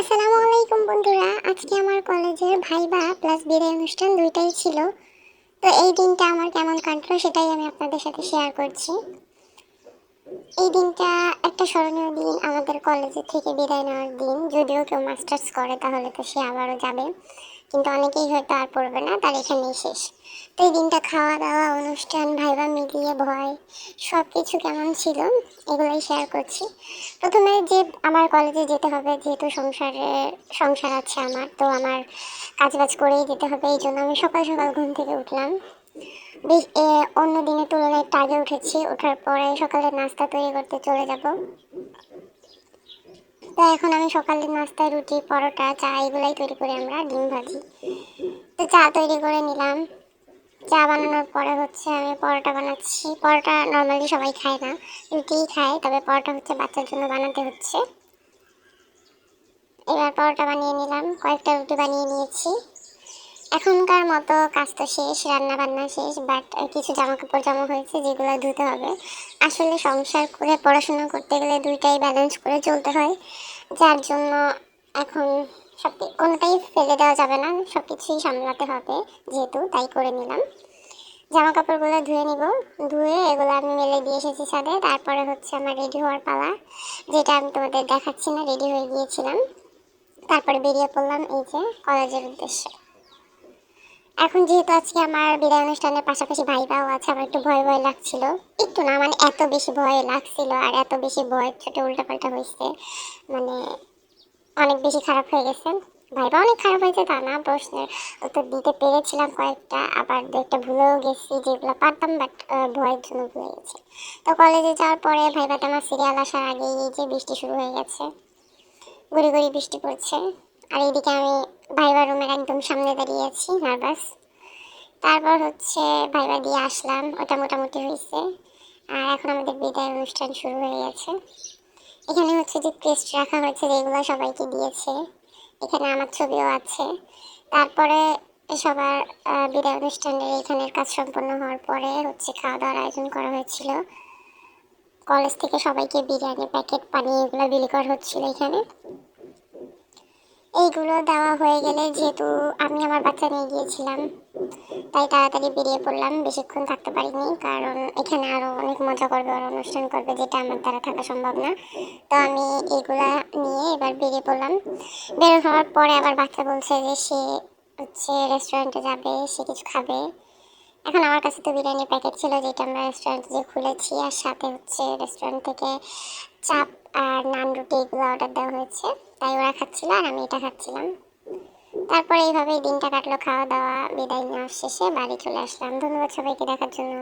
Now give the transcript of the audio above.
আসসালামু আলাইকুম বন্ধুরা, আজকে আমার কলেজের ভাইবা প্লাস বিদায় অনুষ্ঠান দুইটাই ছিল। তো এই দিনটা আমার কেমন কাটলো সেটাই আমি আপনাদের সাথে শেয়ার করছি। এই দিনটা একটা স্মরণীয় দিন, আমাদের কলেজের থেকে বিদায় নেওয়ার দিন। যদিও কেউ মাস্টার্স করে তাহলে তো সে আবারও যাবে, কিন্তু অনেকেই হয়তো আর পড়বে না, তার এখানেই শেষ। তো এই দিনটা খাওয়া দাওয়া, অনুষ্ঠান, ভাইবা মিলিয়ে ভয় সব কিছু কেমন ছিল এগুলোই শেয়ার করছি। প্রথমে যে আমার কলেজে যেতে হবে, যেহেতু সংসার আছে আমার, তো আমার কাজবাজ করেই যেতে হবে। এই জন্য আমি সকাল সকাল ঘুম থেকে উঠলাম। অন্য দিনের তুলনায় একটু আগে উঠেছি। ওঠার পরে সকালে নাস্তা তৈরি করতে চলে যাব। তো এখন আমি সকালের নাস্তায় রুটি, পরোটা, চা এগুলাই তৈরি করি আমরা, ডিম ভাজি। তো চা তৈরি করে নিলাম। চা বানানোর পরে আমি পরোটা বানাচ্ছি। পরোটা নর্মালি সবাই খায় না, রুটিই খায়, তবে পরোটা বাচ্চার জন্য বানাতে হচ্ছে। এবার পরোটা বানিয়ে নিলাম, কয়েকটা রুটি বানিয়ে নিয়েছি। এখনকার মতো কাজ তো শেষ, রান্না বান্না শেষ, বাট কিছু জামা কাপড় জমা হয়েছে যেগুলো ধুতে হবে। আসলে সংসার করে পড়াশোনা করতে গেলে দুইটাই ব্যালেন্স করে চলতে হয়, যার জন্য এখন কোনোটাই ফেলে দেওয়া যাবে না, সব কিছুই সামলাতে হবে, যেহেতু তাই করে নিলাম। জামা কাপড়গুলো ধুয়ে নিব। ধুয়ে এগুলো আমি মেলে দিয়ে এসেছি ছাদে। তারপরে আমার রেডি হওয়ার পালা, যেটা আমি তোমাদের দেখাচ্ছি না। রেডি হয়ে গিয়েছিলাম, তারপরে বেরিয়ে পড়লাম এই যে কলেজের উদ্দেশ্যে। এখন যেহেতু আজকে আমার বিদায় অনুষ্ঠানের পাশাপাশি ভাইবাও আছে, আমার একটু ভয় ভয় লাগছিল। একটু না, মানে এত বেশি ভয় লাগছিল, আর এত বেশি ভয় ছোট উল্টাপাল্টা হয়েছে, মানে অনেক বেশি খারাপ হয়ে গেছে। ভাইবা অনেক খারাপ হয়েছে তা না, প্রশ্নের উত্তর দিতে পেরেছিলাম কয়েকটা, আবার দু একটা ভুলেও গেছি যেগুলো পারতাম, বাট ভয়ের জন্য ভুলে গেছি। তো কলেজে যাওয়ার পরে ভাইবাটা আমার সিরিয়াল আসার আগেই এই যে বৃষ্টি শুরু হয়ে গেছে, গুড়ি গুড়ি বৃষ্টি পড়ছে। আর এইদিকে আমি ভাইবা রুমের একদম সামনে দাঁড়িয়ে আছি, নার্ভাস। তারপর ভাইবা দিয়ে আসলাম, ওটা মোটামুটি হয়েছে। আর এখন আমাদের বিদায় অনুষ্ঠান শুরু হয়ে গেছে। এখানে যে ক্রেস্ট রাখা হয়েছে, যেগুলো সবাইকে দিয়েছে। এখানে আমার ছবিও আছে। তারপরে সবার বিদায় অনুষ্ঠানের এখানের কাজ সম্পন্ন হওয়ার পরে খাওয়া দাওয়ার আয়োজন করা হয়েছিল। কলেজ থেকে সবাইকে বিরিয়ানি প্যাকেট, পানি এগুলো বিলি করা হচ্ছিল এখানে। এইগুলো দেওয়া হয়ে গেলে, যেহেতু আমি আমার বাচ্চা নিয়ে গিয়েছিলাম, তাই তাড়াতাড়ি বেরিয়ে পড়লাম, বেশিক্ষণ থাকতে পারিনি, কারণ এখানে আরও অনেক মজা করবে, আর অনুষ্ঠান করবে, যেটা আমার দ্বারা থাকা সম্ভব না। তো আমি এগুলা নিয়ে এবার বেরিয়ে পড়লাম। বের হওয়ার পরে আবার বাচ্চা বলছে যে সে রেস্টুরেন্টে যাবে, সে কিছু খাবে। এখন আমার কাছে তো বিরিয়ানির প্যাকেট ছিল, যেটা আমরা রেস্টুরেন্টে যে খুলেছি, আর সাথে রেস্টুরেন্ট থেকে চাপ আর নান রুটি এগুলো অর্ডার দেওয়া হয়েছে, তাই ওরা খাচ্ছিল আর আমি এটা খাচ্ছিলাম। তারপরে এইভাবেই দিনটা কাটলো, খাওয়া দাওয়া, বিদায় নেওয়ার শেষে বাড়ি চলে আসলাম। ধন্যবাদ সবাইকে দেখার জন্য।